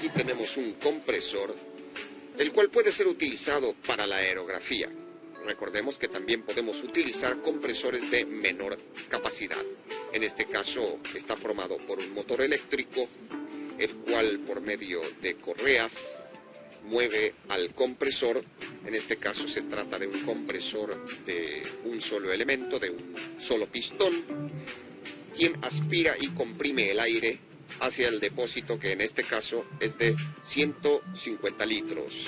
aquí tenemos un compresor, el cual puede ser utilizado para la aerografía. Recordemos que también podemos utilizar compresores de menor capacidad. En este caso está formado por un motor eléctrico, el cual por medio de correas mueve al compresor. En este caso se trata de un compresor de un solo elemento, de un solo pistón, quien aspira y comprime el aire hacia el depósito, que en este caso es de 150 litros.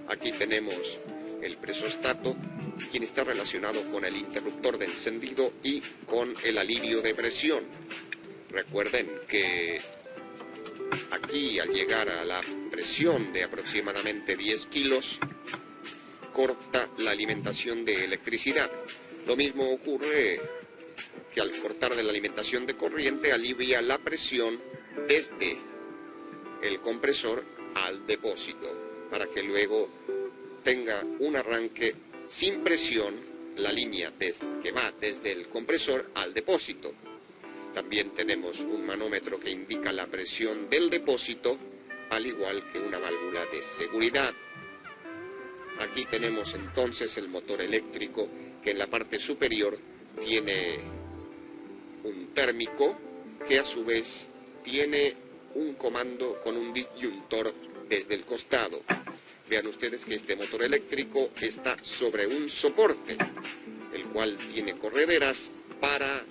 Aquí tenemos el presostato, quien está relacionado con el interruptor de encendido y con el alivio de presión. Recuerden que aquí, al llegar a la presión de aproximadamente 10 kilos, corta la alimentación de electricidad. Lo mismo ocurre que al cortar de la alimentación de corriente, alivia la presión desde el compresor al depósito, para que luego tenga un arranque sin presión la línea que va desde el compresor al depósito. También tenemos un manómetro que indica la presión del depósito, al igual que una válvula de seguridad. Aquí tenemos entonces el motor eléctrico, que en la parte superior tiene un térmico, que a su vez tiene un comando con un disyuntor desde el costado. Vean ustedes que este motor eléctrico está sobre un soporte, el cual tiene correderas para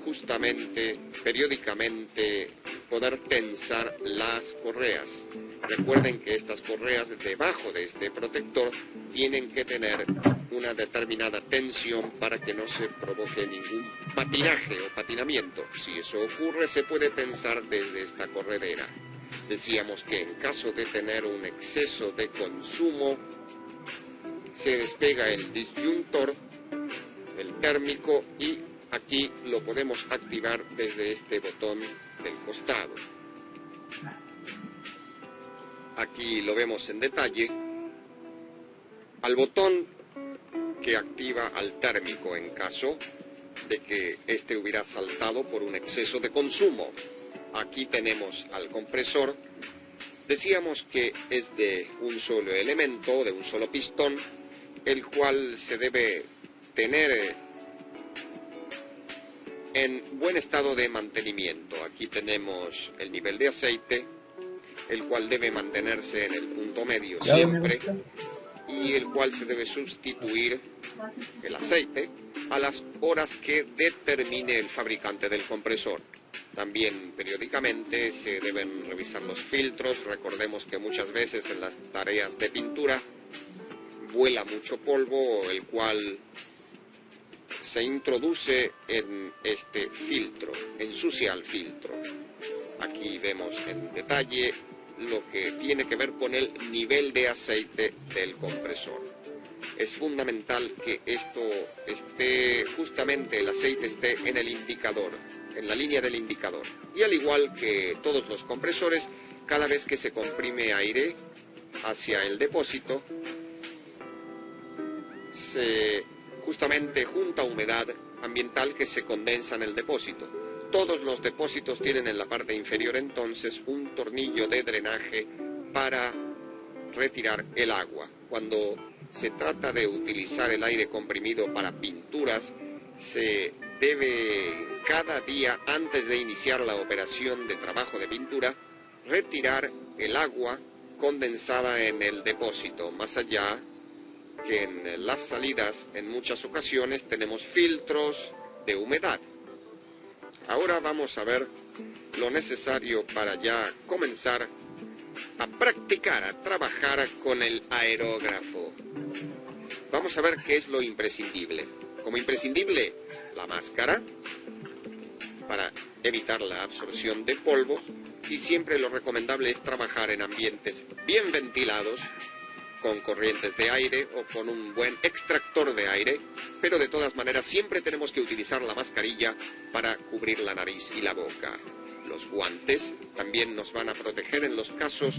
justamente, periódicamente, poder tensar las correas. Recuerden que estas correas debajo de este protector tienen que tener una determinada tensión para que no se provoque ningún patinaje o patinamiento. Si eso ocurre, se puede tensar desde esta corredera. Decíamos que en caso de tener un exceso de consumo, se despega el disyuntor, el térmico, y aquí lo podemos activar desde este botón del costado. Aquí lo vemos en detalle. Al botón que activa al térmico en caso de que éste hubiera saltado por un exceso de consumo. Aquí tenemos al compresor. Decíamos que es de un solo elemento, de un solo pistón, el cual se debe tener en buen estado de mantenimiento. Aquí tenemos el nivel de aceite, el cual debe mantenerse en el punto medio siempre, y el cual se debe sustituir el aceite a las horas que determine el fabricante del compresor. También periódicamente se deben revisar los filtros. Recordemos que muchas veces en las tareas de pintura vuela mucho polvo, el cual se introduce en este filtro, ensucia el filtro. Aquí vemos en detalle lo que tiene que ver con el nivel de aceite del compresor. Es fundamental que esto esté, justamente el aceite esté en el indicador, en la línea del indicador. Y al igual que todos los compresores, cada vez que se comprime aire hacia el depósito, se justamente junta humedad ambiental que se condensa en el depósito. Todos los depósitos tienen en la parte inferior entonces un tornillo de drenaje para retirar el agua. Cuando se trata de utilizar el aire comprimido para pinturas, se debe cada día, antes de iniciar la operación de trabajo de pintura, retirar el agua condensada en el depósito. Más allá que en las salidas, en muchas ocasiones tenemos filtros de humedad. Ahora vamos a ver lo necesario para ya comenzar a practicar, a trabajar con el aerógrafo. Vamos a ver qué es lo imprescindible. Como imprescindible, la máscara para evitar la absorción de polvo, y siempre lo recomendable es trabajar en ambientes bien ventilados, con corrientes de aire o con un buen extractor de aire, pero de todas maneras siempre tenemos que utilizar la mascarilla para cubrir la nariz y la boca. Los guantes también nos van a proteger en los casos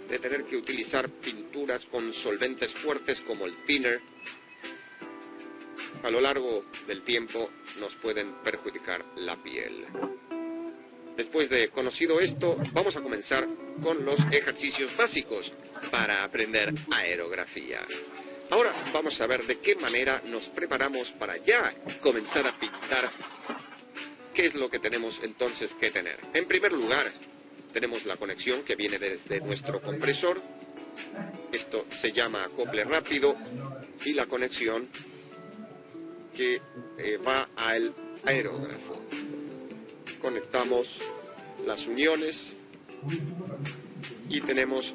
de tener que utilizar pinturas con solventes fuertes como el thinner. A lo largo del tiempo nos pueden perjudicar la piel. Después de conocido esto, vamos a comenzar con los ejercicios básicos para aprender aerografía. Ahora vamos a ver de qué manera nos preparamos para ya comenzar a pintar. ¿Qué es lo que tenemos entonces que tener? En primer lugar, tenemos la conexión que viene desde nuestro compresor. Esto se llama acople rápido, y la conexión que va al aerógrafo. Conectamos las uniones y tenemos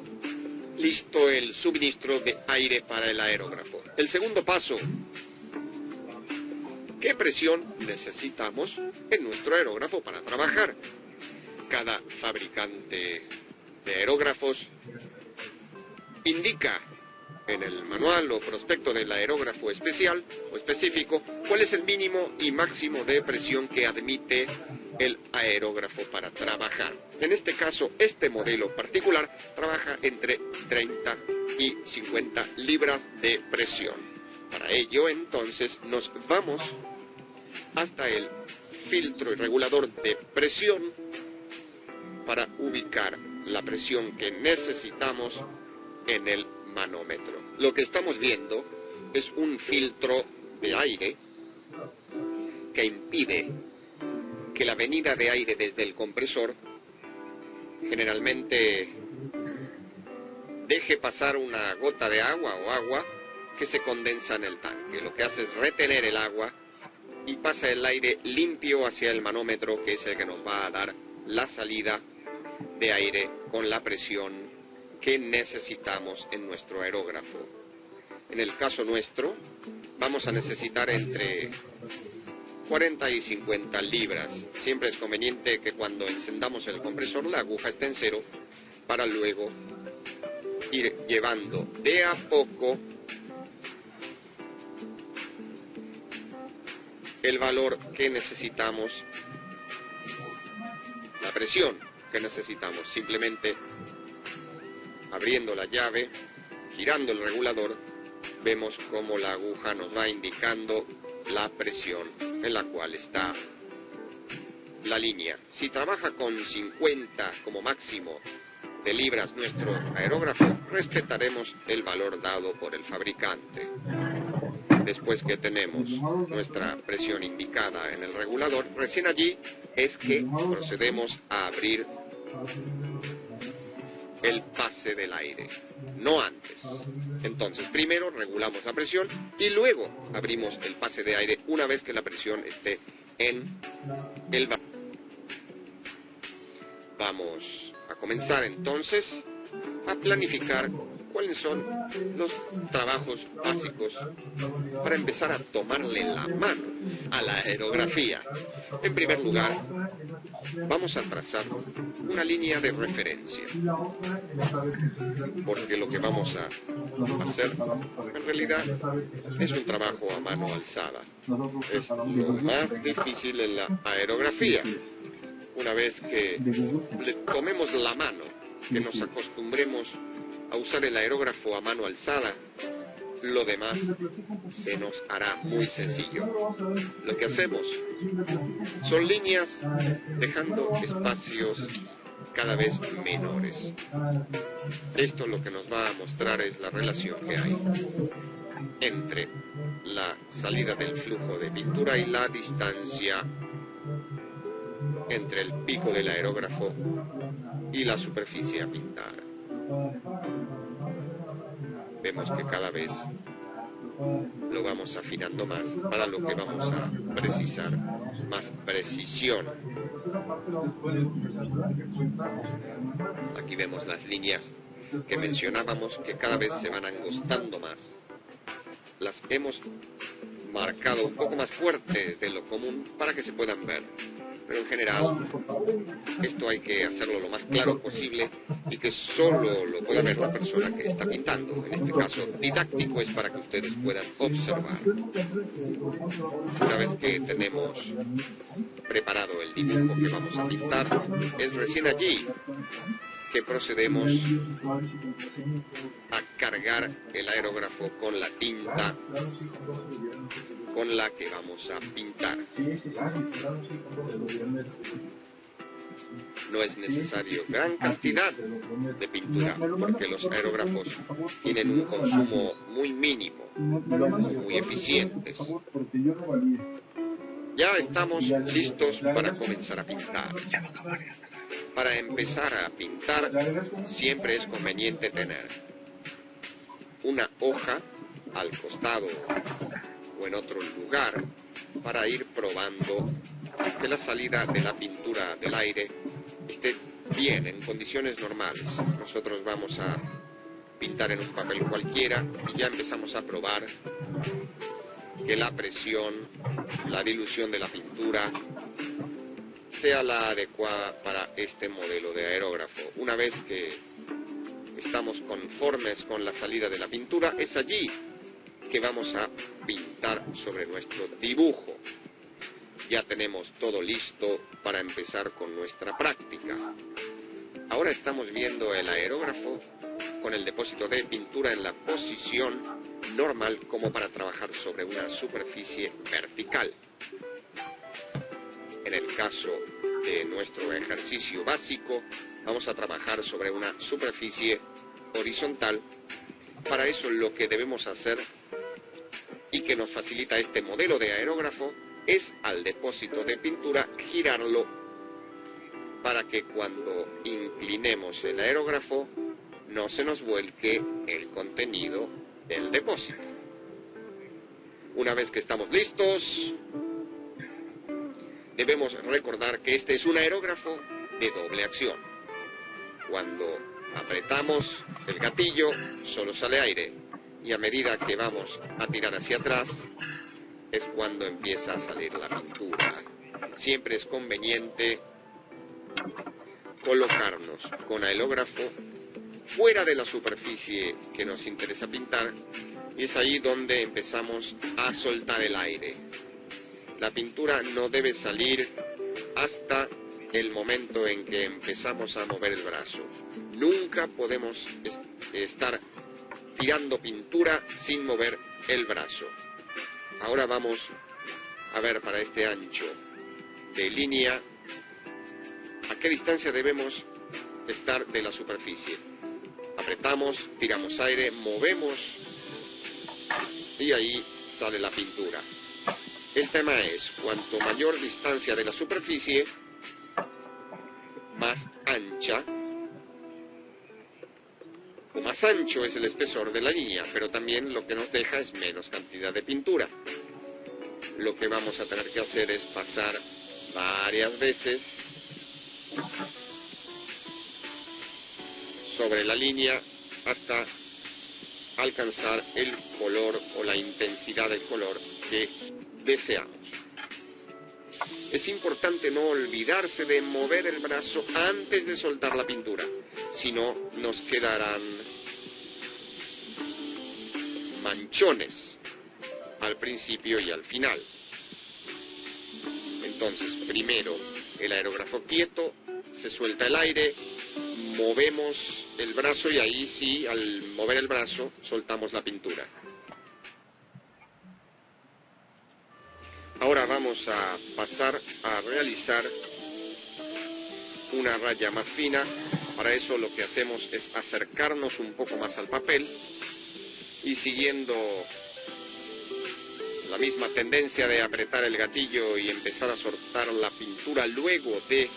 listo el suministro de aire para el aerógrafo. El segundo paso: ¿qué presión necesitamos en nuestro aerógrafo para trabajar? Cada fabricante de aerógrafos indica en el manual o prospecto del aerógrafo especial o específico cuál es el mínimo y máximo de presión que admite el aerógrafo para trabajar. En este caso, este modelo particular trabaja entre 30 y 50 libras de presión. Para ello, entonces, nos vamos hasta el filtro y regulador de presión para ubicar la presión que necesitamos en el manómetro. Lo que estamos viendo es un filtro de aire que impide que la venida de aire desde el compresor generalmente deje pasar una gota de agua o agua que se condensa en el tanque. Lo que hace es retener el agua y pasa el aire limpio hacia el manómetro, que es el que nos va a dar la salida de aire con la presión que necesitamos en nuestro aerógrafo. En el caso nuestro, vamos a necesitar entre 40 y 50 libras. Siempre es conveniente que cuando encendamos el compresor la aguja esté en cero, para luego ir llevando de a poco el valor que necesitamos, la presión que necesitamos. Simplemente abriendo la llave, girando el regulador, vemos cómo la aguja nos va indicando la presión en la cual está la línea. Si trabaja con 50 como máximo de libras nuestro aerógrafo, respetaremos el valor dado por el fabricante. Después que tenemos nuestra presión indicada en el regulador, recién allí es que procedemos a abrir el pase del aire, no antes. Entonces, primero regulamos la presión y luego abrimos el pase de aire una vez que la presión esté en el vacío. Vamos a comenzar entonces a planificar cuáles son los trabajos básicos para empezar a tomarle la mano a la aerografía. En primer lugar, vamos a trazar una línea de referencia, porque lo que vamos a hacer en realidad es un trabajo a mano alzada. Es lo más difícil en la aerografía. Una vez que le tomemos la mano, que nos acostumbremos a usar el aerógrafo a mano alzada, lo demás se nos hará muy sencillo. Lo que hacemos son líneas dejando espacios cada vez menores. Esto lo que nos va a mostrar es la relación que hay entre la salida del flujo de pintura y la distancia entre el pico del aerógrafo y la superficie a pintar. Vemos que cada vez lo vamos afinando más, para lo que vamos a precisar más precisión. Aquí vemos las líneas que mencionábamos, que cada vez se van angostando más. Las hemos marcado un poco más fuerte de lo común para que se puedan ver. Pero en general, esto hay que hacerlo lo más claro posible y que solo lo pueda ver la persona que está pintando. En este caso, didáctico es para que ustedes puedan observar. Una vez que tenemos preparado el dibujo que vamos a pintar, es recién allí que procedemos a cargar el aerógrafo con la tinta con la que vamos a pintar. No es necesario gran cantidad de pintura, porque los aerógrafos tienen un consumo muy mínimo, muy eficientes. Ya estamos listos para comenzar a pintar. Para empezar a pintar, siempre es conveniente tener una hoja al costado o en otro lugar para ir probando que la salida de la pintura del aire esté bien, en condiciones normales. Nosotros vamos a pintar en un papel cualquiera y ya empezamos a probar que la presión, la dilución de la pintura sea la adecuada para este modelo de aerógrafo. Una vez que estamos conformes con la salida de la pintura, es allí que vamos a pintar sobre nuestro dibujo. Ya tenemos todo listo para empezar con nuestra práctica. Ahora estamos viendo el aerógrafo con el depósito de pintura en la posición normal como para trabajar sobre una superficie vertical. En el caso de nuestro ejercicio básico, vamos a trabajar sobre una superficie horizontal. Para eso lo que debemos hacer y que nos facilita este modelo de aerógrafo es al depósito de pintura girarlo para que cuando inclinemos el aerógrafo no se nos vuelque el contenido del depósito. Una vez que estamos listos, debemos recordar que este es un aerógrafo de doble acción. Cuando apretamos el gatillo, solo sale aire, y a medida que vamos a tirar hacia atrás, es cuando empieza a salir la pintura. Siempre es conveniente colocarnos con aerógrafo fuera de la superficie que nos interesa pintar, y es ahí donde empezamos a soltar el aire. La pintura no debe salir hasta el momento en que empezamos a mover el brazo. Nunca podemos estar tirando pintura sin mover el brazo. Ahora vamos a ver para este ancho de línea a qué distancia debemos estar de la superficie. Apretamos, tiramos aire, movemos y ahí sale la pintura. El tema es, cuanto mayor distancia de la superficie, más ancha o más ancho es el espesor de la línea, pero también lo que nos deja es menos cantidad de pintura. Lo que vamos a tener que hacer es pasar varias veces sobre la línea hasta alcanzar el color o la intensidad del color que deseamos. Es importante no olvidarse de mover el brazo antes de soltar la pintura, si no nos quedarán manchones al principio y al final. Entonces, primero el aerógrafo quieto, se suelta el aire, movemos el brazo y ahí sí, al mover el brazo, soltamos la pintura. Ahora vamos a pasar a realizar una raya más fina. Para eso lo que hacemos es acercarnos un poco más al papel y siguiendo la misma tendencia de apretar el gatillo y empezar a soltar la pintura luego de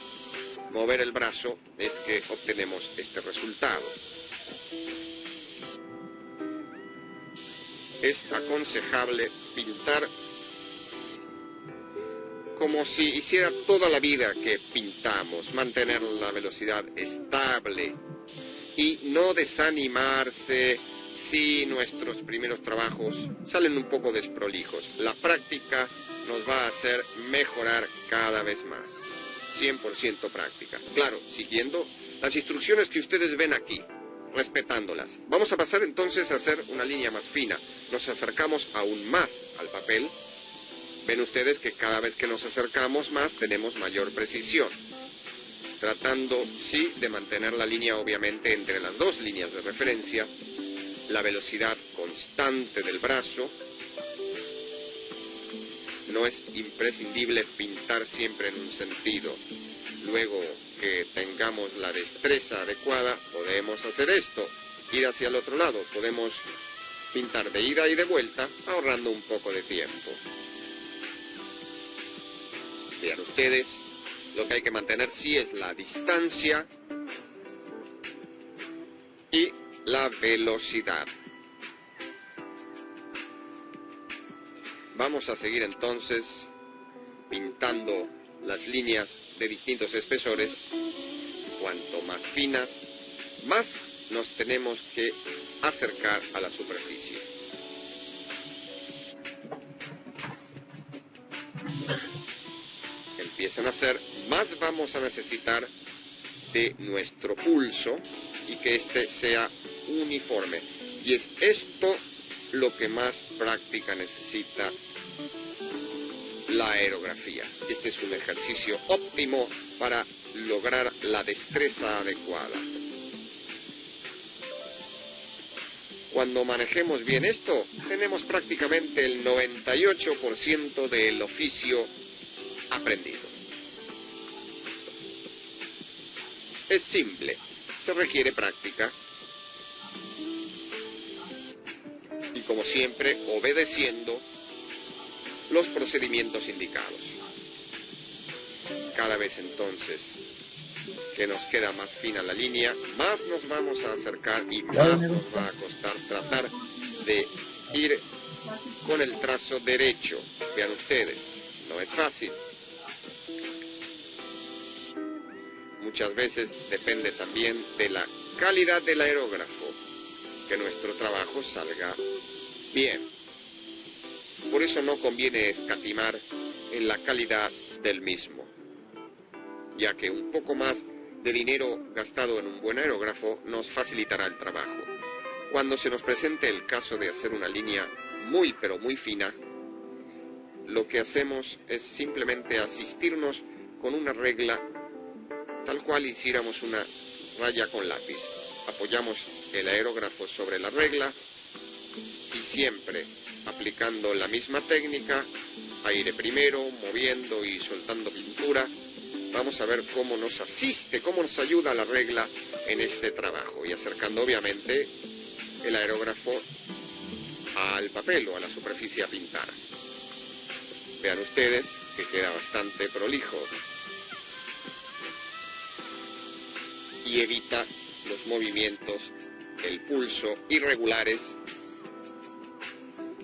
mover el brazo, es que obtenemos este resultado. Es aconsejable pintar como si hiciera toda la vida que pintamos, mantener la velocidad estable y no desanimarse si nuestros primeros trabajos salen un poco desprolijos. La práctica nos va a hacer mejorar cada vez más. 100% práctica. Claro, siguiendo las instrucciones que ustedes ven aquí, respetándolas. Vamos a pasar entonces a hacer una línea más fina. Nos acercamos aún más al papel. Ven ustedes que cada vez que nos acercamos más tenemos mayor precisión. Tratando, sí, de mantener la línea obviamente entre las dos líneas de referencia, la velocidad constante del brazo. No es imprescindible pintar siempre en un sentido, luego que tengamos la destreza adecuada, podemos hacer esto, ir hacia el otro lado, podemos pintar de ida y de vuelta, ahorrando un poco de tiempo. Vean ustedes, lo que hay que mantener sí es la distancia y la velocidad. Vamos a seguir entonces pintando las líneas de distintos espesores. Cuanto más finas, más nos tenemos que acercar a la superficie. Empiezan a hacer, más vamos a necesitar de nuestro pulso y que este sea uniforme. Y es esto lo que más práctica necesita la aerografía. Este es un ejercicio óptimo para lograr la destreza adecuada. Cuando manejemos bien esto, tenemos prácticamente el 98% del oficio aprendido. Es simple, se requiere práctica y, como siempre, obedeciendo los procedimientos indicados. Cada vez entonces que nos queda más fina la línea, más nos vamos a acercar y más nos va a costar tratar de ir con el trazo derecho. Vean ustedes, no es fácil. Muchas veces depende también de la calidad del aerógrafo, que nuestro trabajo salga bien. Por eso no conviene escatimar en la calidad del mismo, ya que un poco más de dinero gastado en un buen aerógrafo nos facilitará el trabajo. Cuando se nos presente el caso de hacer una línea muy pero muy fina, lo que hacemos es simplemente asistirnos con una regla tal cual hiciéramos una raya con lápiz. Apoyamos el aerógrafo sobre la regla y siempre aplicando la misma técnica, aire primero, moviendo y soltando pintura. Vamos a ver cómo nos asiste, cómo nos ayuda la regla en este trabajo y acercando obviamente el aerógrafo al papel o a la superficie a pintar. Vean ustedes que queda bastante prolijo y evita los movimientos, el pulso irregulares.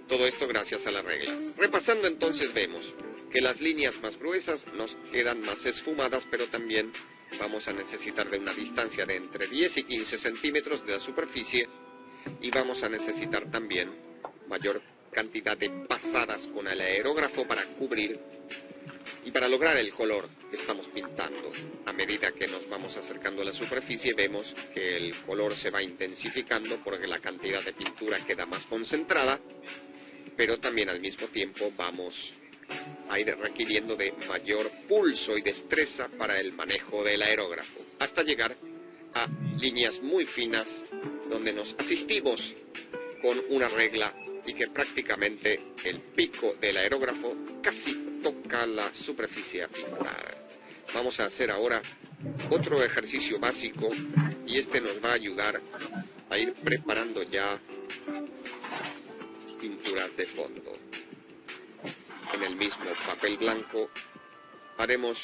Todo esto gracias a la regla. Repasando entonces vemos que las líneas más gruesas nos quedan más esfumadas, pero también vamos a necesitar de una distancia de entre 10 y 15 centímetros de la superficie y vamos a necesitar también mayor cantidad de pasadas con el aerógrafo para cubrir y para lograr el color que estamos pintando. A medida que nos vamos acercando a la superficie vemos que el color se va intensificando porque la cantidad de pintura queda más concentrada, pero también al mismo tiempo vamos a ir requiriendo de mayor pulso y destreza para el manejo del aerógrafo, hasta llegar a líneas muy finas donde nos asistimos con una regla y que prácticamente el pico del aerógrafo casi toca la superficie a pintar. Vamos a hacer ahora otro ejercicio básico y este nos va a ayudar a ir preparando ya pinturas de fondo. En el mismo papel blanco haremos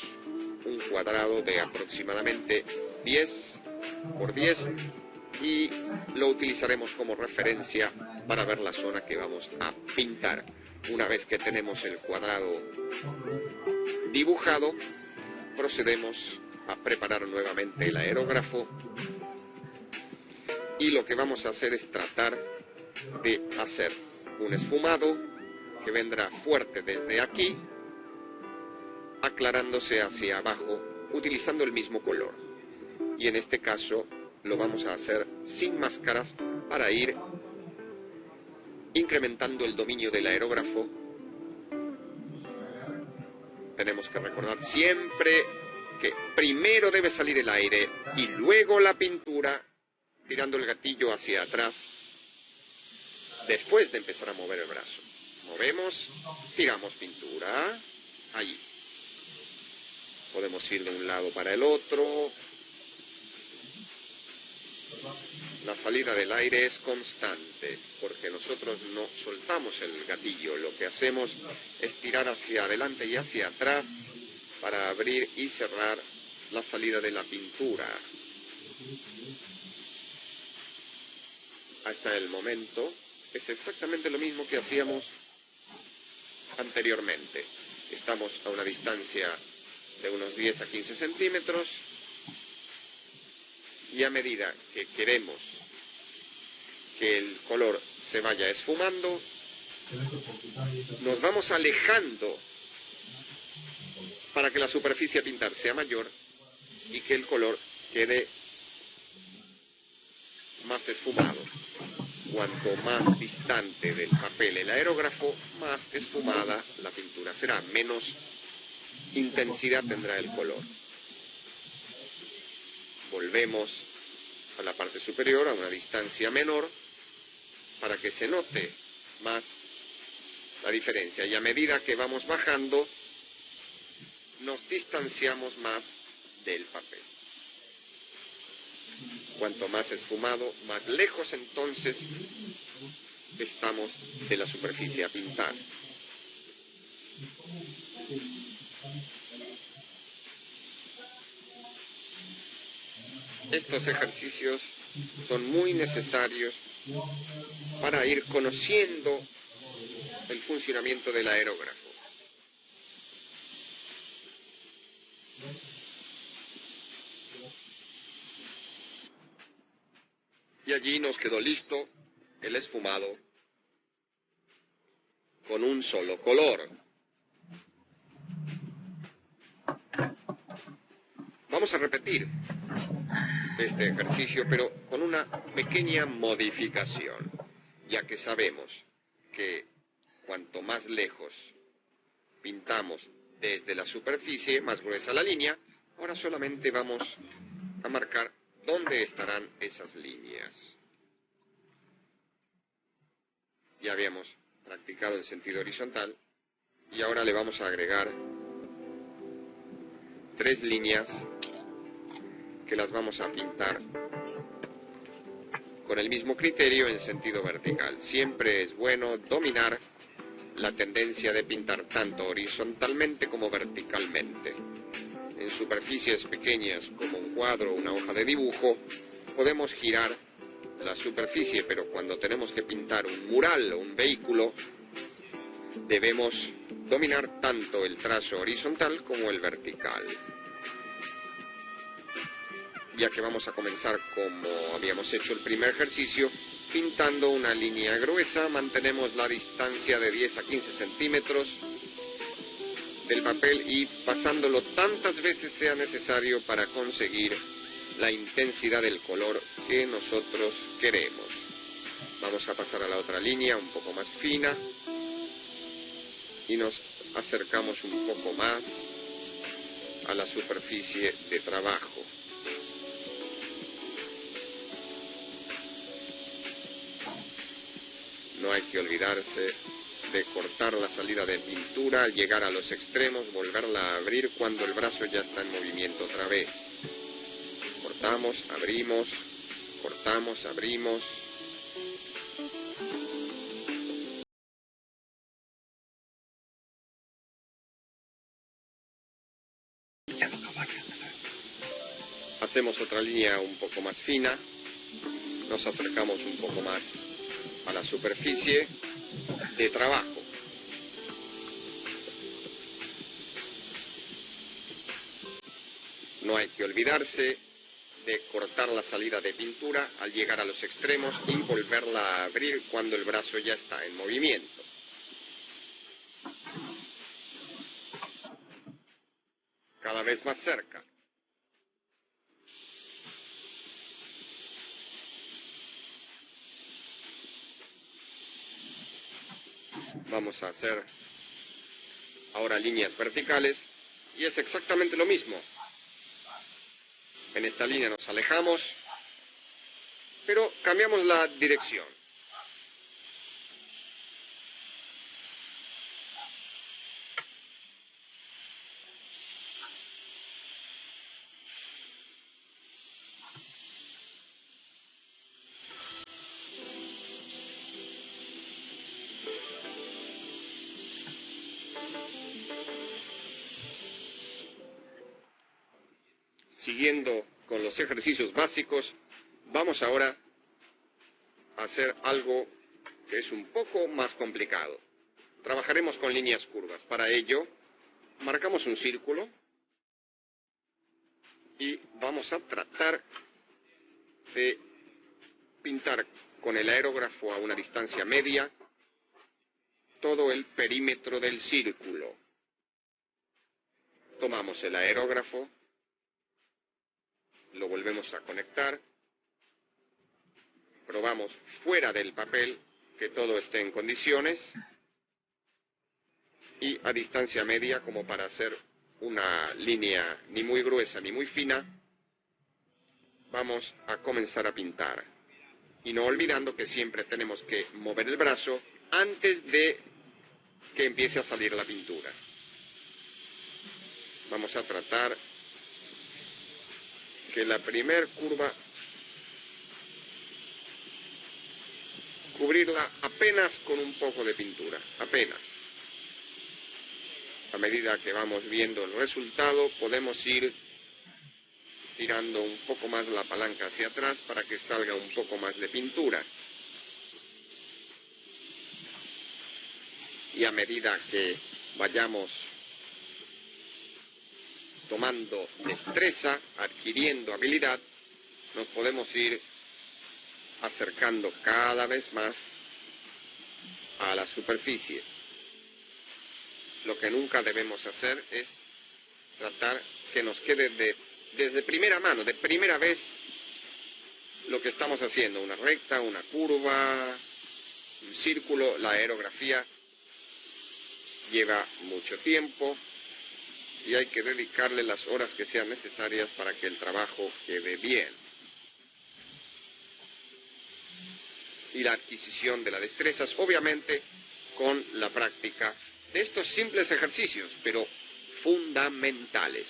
un cuadrado de aproximadamente 10 por 10 y lo utilizaremos como referencia para ver la zona que vamos a pintar. Una vez que tenemos el cuadrado dibujado, procedemos a preparar nuevamente el aerógrafo y lo que vamos a hacer es tratar de hacer un esfumado que vendrá fuerte desde aquí, aclarándose hacia abajo, utilizando el mismo color. Y en este caso lo vamos a hacer sin máscaras para ir incrementando el dominio del aerógrafo. Tenemos que recordar siempre que primero debe salir el aire y luego la pintura, tirando el gatillo hacia atrás, después de empezar a mover el brazo. Movemos, tiramos pintura, ahí. Podemos ir de un lado para el otro. La salida del aire es constante, porque nosotros no soltamos el gatillo. Lo que hacemos es tirar hacia adelante y hacia atrás para abrir y cerrar la salida de la pintura. Hasta el momento es exactamente lo mismo que hacíamos anteriormente. Estamos a una distancia de unos 10 a 15 centímetros y a medida que queremos que el color se vaya esfumando, nos vamos alejando para que la superficie a pintar sea mayor y que el color quede más esfumado. Cuanto más distante del papel el aerógrafo, más esfumada la pintura será, menos intensidad tendrá el color. Volvemos a la parte superior a una distancia menor para que se note más la diferencia, y a medida que vamos bajando nos distanciamos más del papel. Cuanto más esfumado, más lejos entonces estamos de la superficie a pintar. Estos ejercicios son muy necesarios para ir conociendo el funcionamiento del aerógrafo. Y allí nos quedó listo el esfumado con un solo color. Vamos a repetir este ejercicio, pero con una pequeña modificación, ya que sabemos que cuanto más lejos pintamos desde la superficie, más gruesa la línea. Ahora solamente vamos a marcar dónde estarán esas líneas. Ya habíamos practicado en sentido horizontal y ahora le vamos a agregar 3 líneas que las vamos a pintar con el mismo criterio en sentido vertical. Siempre es bueno dominar la tendencia de pintar tanto horizontalmente como verticalmente. En superficies pequeñas como un cuadro o una hoja de dibujo, podemos girar la superficie, pero cuando tenemos que pintar un mural o un vehículo, debemos dominar tanto el trazo horizontal como el vertical. Ya que vamos a comenzar como habíamos hecho el primer ejercicio, pintando una línea gruesa, mantenemos la distancia de 10 a 15 centímetros del papel y pasándolo tantas veces sea necesario para conseguir la intensidad del color que nosotros queremos. Vamos a pasar a la otra línea un poco más fina y nos acercamos un poco más a la superficie de trabajo. No hay que olvidarse de cortar la salida de pintura al llegar a los extremos, volverla a abrir cuando el brazo ya está en movimiento otra vez. Cortamos, abrimos, cortamos, abrimos. Hacemos otra línea un poco más fina, nos acercamos un poco más a la superficie de trabajo. No hay que olvidarse de cortar la salida de pintura al llegar a los extremos y volverla a abrir cuando el brazo ya está en movimiento. Cada vez más cerca. Vamos a hacer ahora líneas verticales y es exactamente lo mismo. En esta línea nos alejamos, pero cambiamos la dirección. Siguiendo con los ejercicios básicos, vamos ahora a hacer algo que es un poco más complicado. Trabajaremos con líneas curvas. Para ello, marcamos un círculo y vamos a tratar de pintar con el aerógrafo a una distancia media todo el perímetro del círculo. Tomamos el aerógrafo, lo volvemos a conectar, probamos fuera del papel que todo esté en condiciones y a distancia media, como para hacer una línea ni muy gruesa ni muy fina, vamos a comenzar a pintar. Y no olvidando que siempre tenemos que mover el brazo antes de que empiece a salir la pintura. Vamos a tratar que la primer curva cubrirla apenas con un poco de pintura, apenas. A medida que vamos viendo el resultado, podemos ir tirando un poco más la palanca hacia atrás para que salga un poco más de pintura. Y a medida que vayamos tomando destreza, adquiriendo habilidad, nos podemos ir acercando cada vez más a la superficie. Lo que nunca debemos hacer es tratar que nos quede desde primera mano, de primera vez, lo que estamos haciendo, una recta, una curva, un círculo. La aerografía lleva mucho tiempo y hay que dedicarle las horas que sean necesarias para que el trabajo quede bien. Y la adquisición de las destrezas, obviamente, con la práctica de estos simples ejercicios, pero fundamentales.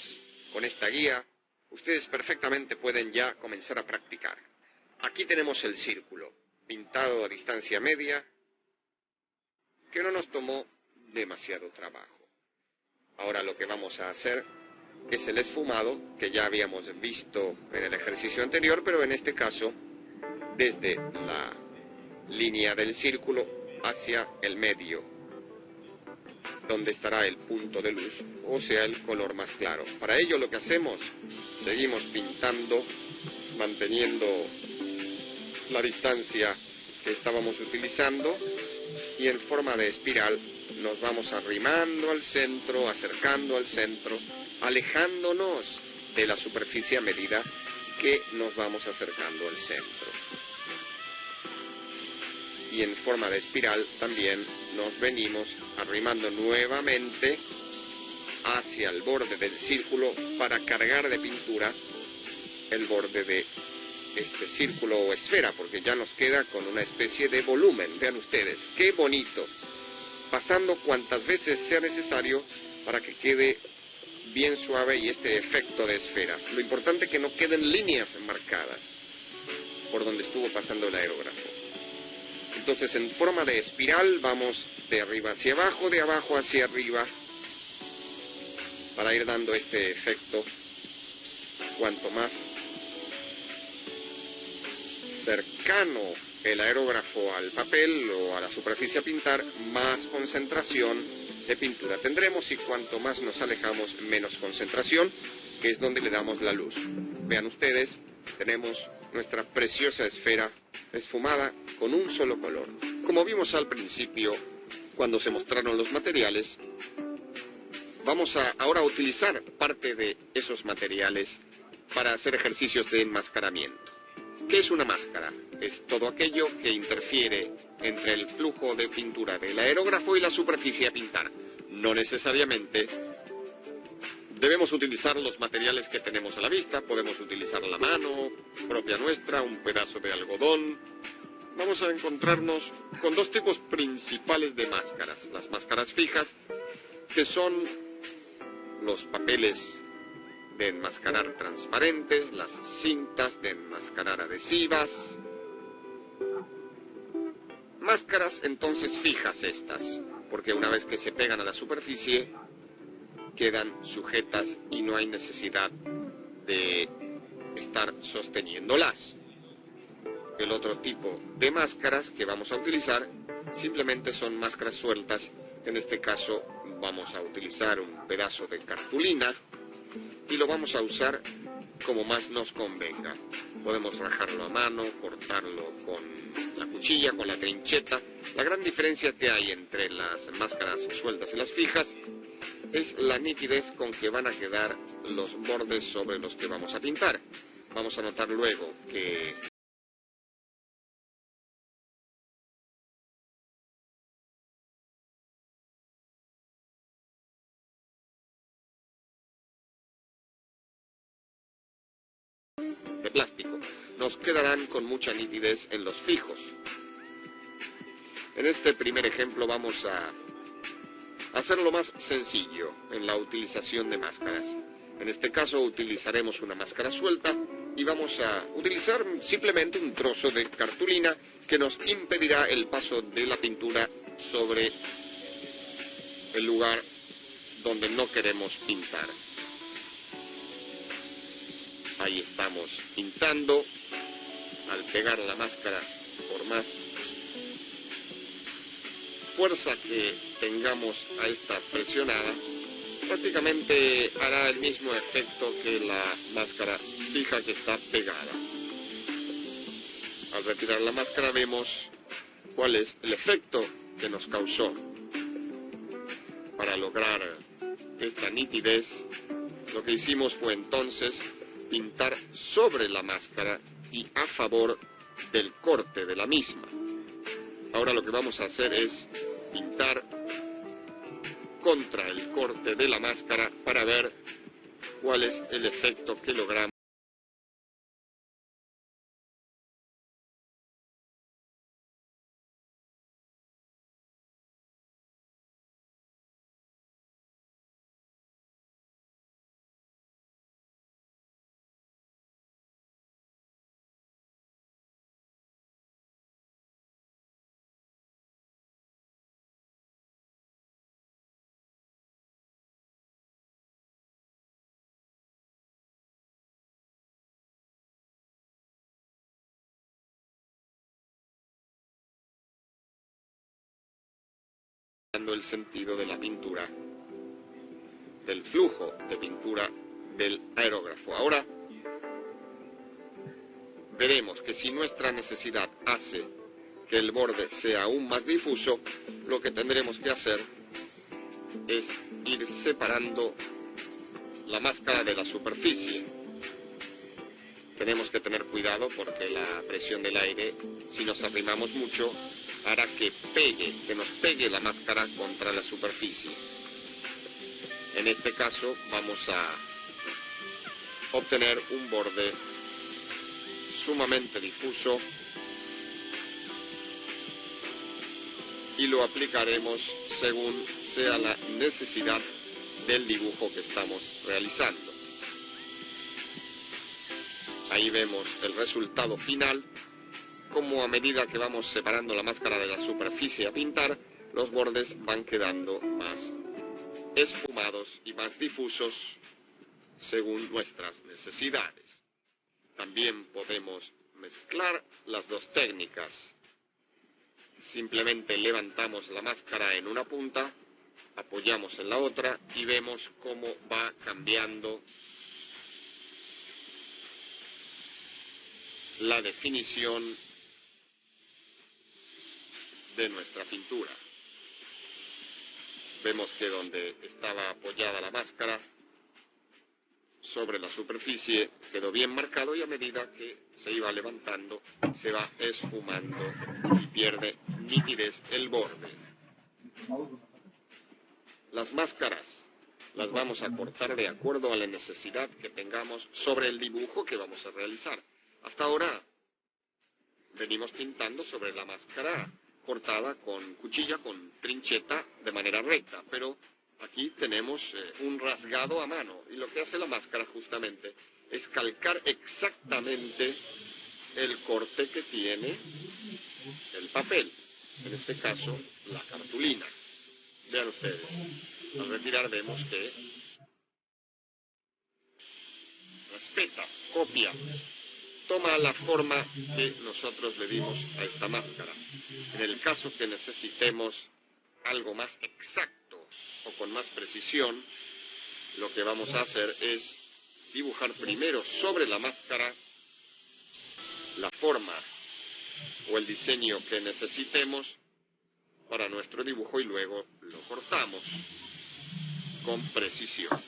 Con esta guía, ustedes perfectamente pueden ya comenzar a practicar. Aquí tenemos el círculo, pintado a distancia media, que no nos tomó demasiado trabajo. Ahora lo que vamos a hacer es el esfumado, que ya habíamos visto en el ejercicio anterior, pero en este caso, desde la línea del círculo hacia el medio, donde estará el punto de luz, o sea, el color más claro. Para ello lo que hacemos, seguimos pintando, manteniendo la distancia que estábamos utilizando, y en forma de espiral nos vamos arrimando al centro, acercando al centro, alejándonos de la superficie a medida que nos vamos acercando al centro. Y en forma de espiral también nos venimos arrimando nuevamente hacia el borde del círculo para cargar de pintura el borde de este círculo o esfera, porque ya nos queda con una especie de volumen. Vean ustedes, qué bonito, pasando cuantas veces sea necesario para que quede bien suave y este efecto de esfera. Lo importante es que no queden líneas marcadas por donde estuvo pasando el aerógrafo. Entonces, en forma de espiral vamos de arriba hacia abajo, de abajo hacia arriba, para ir dando este efecto. Cuanto más cercano el aerógrafo al papel o a la superficie a pintar, más concentración de pintura tendremos, y cuanto más nos alejamos, menos concentración, que es donde le damos la luz. Vean ustedes, tenemos nuestra preciosa esfera esfumada con un solo color. Como vimos al principio, cuando se mostraron los materiales, vamos ahora a utilizar parte de esos materiales para hacer ejercicios de enmascaramiento. ¿Qué es una máscara? Es todo aquello que interfiere entre el flujo de pintura del aerógrafo y la superficie a pintar. No necesariamente debemos utilizar los materiales que tenemos a la vista. Podemos utilizar la mano propia nuestra, un pedazo de algodón. Vamos a encontrarnos con dos tipos principales de máscaras. Las máscaras fijas, que son los papeles de enmascarar transparentes, las cintas de enmascarar adhesivas. Máscaras entonces fijas estas, porque una vez que se pegan a la superficie, quedan sujetas y no hay necesidad de estar sosteniéndolas. El otro tipo de máscaras que vamos a utilizar simplemente son máscaras sueltas. En este caso vamos a utilizar un pedazo de cartulina y lo vamos a usar como más nos convenga. Podemos rajarlo a mano, cortarlo con la cuchilla, con la trincheta. La gran diferencia que hay entre las máscaras sueltas y las fijas es la nitidez con que van a quedar los bordes sobre los que vamos a pintar. Vamos a notar luego que de plástico nos quedarán con mucha nitidez en los fijos. En este primer ejemplo vamos a hacerlo más sencillo en la utilización de máscaras. En este caso utilizaremos una máscara suelta y vamos a utilizar simplemente un trozo de cartulina que nos impedirá el paso de la pintura sobre el lugar donde no queremos pintar. Ahí estamos pintando. Al pegar la máscara, por más fuerza que tengamos a esta presionada, prácticamente hará el mismo efecto que la máscara fija que está pegada. Al retirar la máscara vemos cuál es el efecto que nos causó. Para lograr esta nitidez, lo que hicimos fue entonces pintar sobre la máscara y a favor del corte de la misma. Ahora lo que vamos a hacer es pintar contra el corte de la máscara para ver cuál es el efecto que logramos. El sentido de la pintura, del flujo de pintura del aerógrafo. Ahora veremos que si nuestra necesidad hace que el borde sea aún más difuso, lo que tendremos que hacer es ir separando la máscara de la superficie. Tenemos que tener cuidado porque la presión del aire, si nos arrimamos mucho, hará que nos pegue la máscara contra la superficie. En este caso vamos a obtener un borde sumamente difuso y lo aplicaremos según sea la necesidad del dibujo que estamos realizando. Ahí vemos el resultado final, como a medida que vamos separando la máscara de la superficie a pintar, los bordes van quedando más esfumados y más difusos según nuestras necesidades. También podemos mezclar las dos técnicas. Simplemente levantamos la máscara en una punta, apoyamos en la otra y vemos cómo va cambiando la definición de nuestra pintura. Vemos que donde estaba apoyada la máscara sobre la superficie quedó bien marcado y a medida que se iba levantando se va esfumando y pierde nitidez el borde. Las máscaras las vamos a cortar de acuerdo a la necesidad que tengamos sobre el dibujo que vamos a realizar. Hasta ahora venimos pintando sobre la máscara cortada con cuchilla, con trincheta de manera recta, pero aquí tenemos un rasgado a mano y lo que hace la máscara justamente es calcar exactamente el corte que tiene el papel, en este caso la cartulina. Vean ustedes, al retirar vemos que respeta, copia, toma la forma que nosotros le dimos a esta máscara. En el caso que necesitemos algo más exacto o con más precisión, lo que vamos a hacer es dibujar primero sobre la máscara la forma o el diseño que necesitemos para nuestro dibujo y luego lo cortamos con precisión.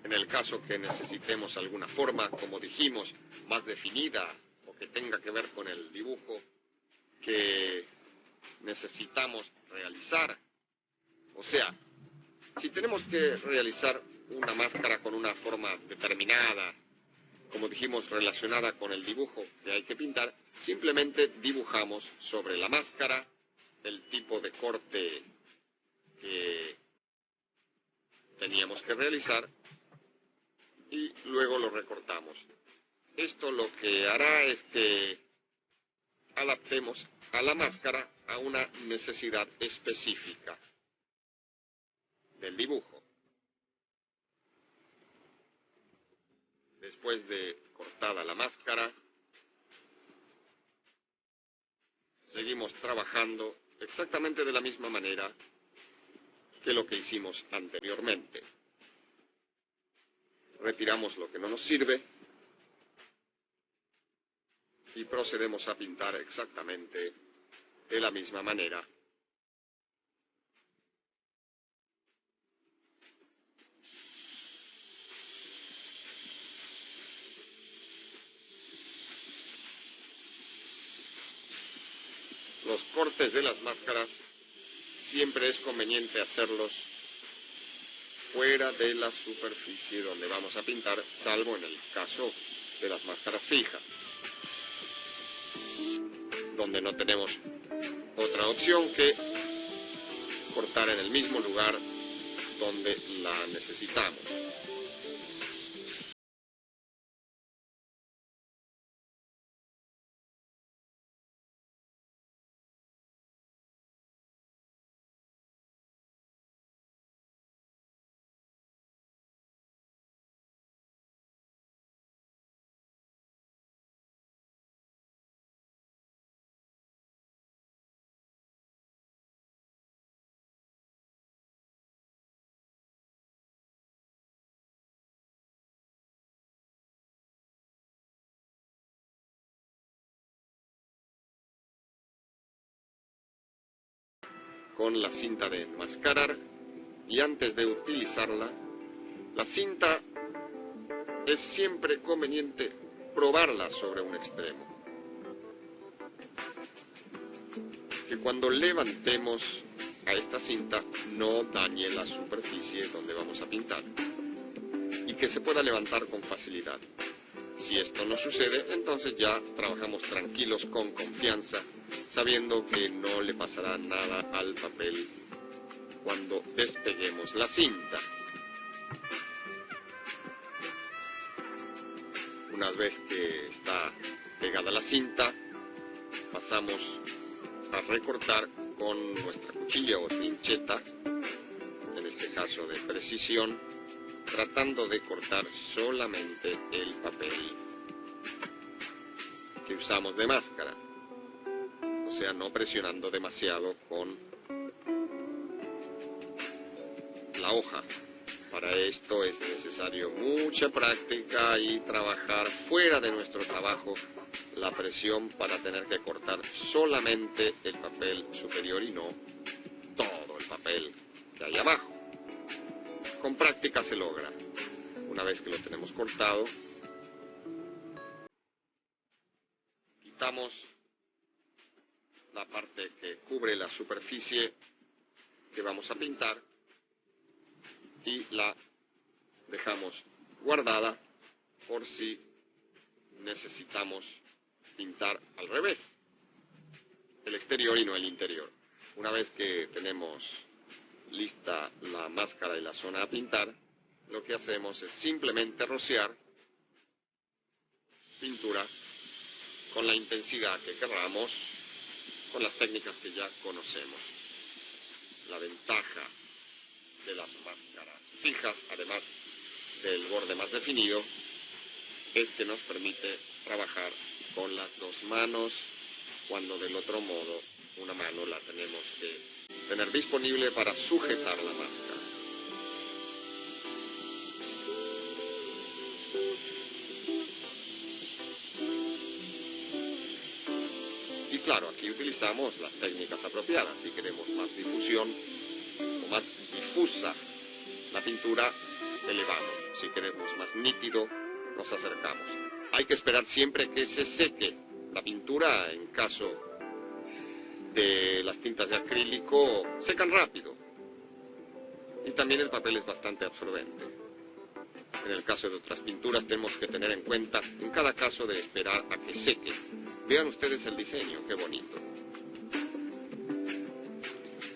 En el caso que necesitemos alguna forma, como dijimos, más definida o que tenga que ver con el dibujo que necesitamos realizar, o sea, si tenemos que realizar una máscara con una forma determinada, como dijimos, relacionada con el dibujo que hay que pintar, simplemente dibujamos sobre la máscara el tipo de corte que teníamos que realizar y luego lo recortamos. Esto lo que hará es que adaptemos a la máscara a una necesidad específica del dibujo. Después de cortada la máscara, seguimos trabajando exactamente de la misma manera que lo que hicimos anteriormente. Retiramos lo que no nos sirve y procedemos a pintar exactamente de la misma manera. Los cortes de las máscaras siempre es conveniente hacerlos fuera de la superficie donde vamos a pintar, salvo en el caso de las máscaras fijas, donde no tenemos otra opción que cortar en el mismo lugar donde la necesitamos. Con la cinta de enmascarar, y antes de utilizarla, la cinta es siempre conveniente probarla sobre un extremo. Que cuando levantemos a esta cinta no dañe la superficie donde vamos a pintar y que se pueda levantar con facilidad. Si esto no sucede, entonces ya trabajamos tranquilos, con confianza, sabiendo que no le pasará nada al papel cuando despeguemos la cinta. Una vez que está pegada la cinta, pasamos a recortar con nuestra cuchilla o trincheta, en este caso de precisión, tratando de cortar solamente el papel que usamos de máscara, o sea, no presionando demasiado con la hoja. Para esto es necesario mucha práctica y trabajar fuera de nuestro trabajo la presión para tener que cortar solamente el papel superior y no todo el papel que hay abajo. Con práctica se logra. Una vez que lo tenemos cortado, quitamos la parte que cubre la superficie que vamos a pintar y la dejamos guardada por si necesitamos pintar al revés, el exterior y no el interior. Una vez que tenemos lista la máscara y la zona a pintar, lo que hacemos es simplemente rociar pintura con la intensidad que queramos, con las técnicas que ya conocemos. La ventaja de las máscaras fijas, además del borde más definido, es que nos permite trabajar con las dos manos, cuando del otro modo una mano la tenemos que tener disponible para sujetar la máscara. Y claro, aquí utilizamos las técnicas apropiadas. Si queremos más difusión o más difusa la pintura, elevamos. Si queremos más nítido, nos acercamos. Hay que esperar siempre que se seque la pintura. En caso de las tintas de acrílico, secan rápido. Y también el papel es bastante absorbente. En el caso de otras pinturas tenemos que tener en cuenta, en cada caso, de esperar a que seque. Vean ustedes el diseño, qué bonito.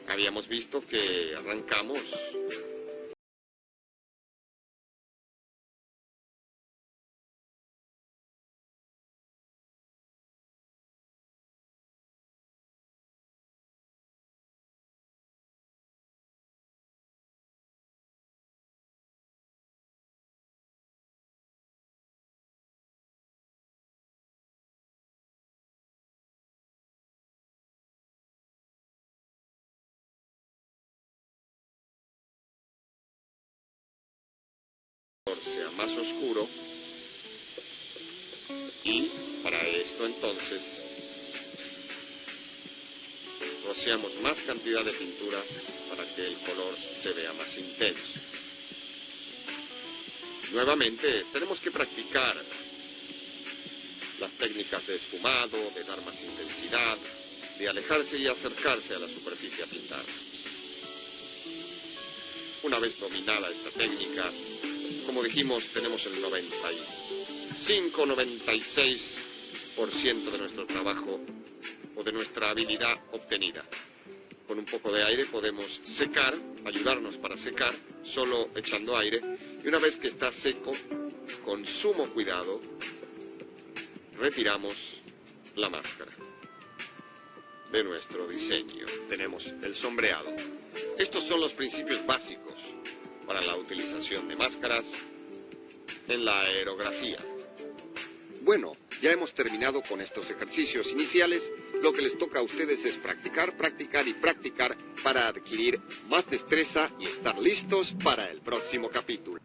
Habíamos visto que arrancamos sea más oscuro, y para esto entonces rociamos más cantidad de pintura para que el color se vea más intenso. Nuevamente tenemos que practicar las técnicas de esfumado, de dar más intensidad, de alejarse y acercarse a la superficie a pintar. Una vez dominada esta técnica, como dijimos, tenemos el 95-96% de nuestro trabajo o de nuestra habilidad obtenida. Con un poco de aire podemos secar, ayudarnos para secar, solo echando aire, y una vez que está seco, con sumo cuidado, retiramos la máscara de nuestro diseño. Tenemos el sombreado. Estos son los principios básicos para la utilización de máscaras en la aerografía. Bueno, ya hemos terminado con estos ejercicios iniciales. Lo que les toca a ustedes es practicar, practicar y practicar para adquirir más destreza y estar listos para el próximo capítulo.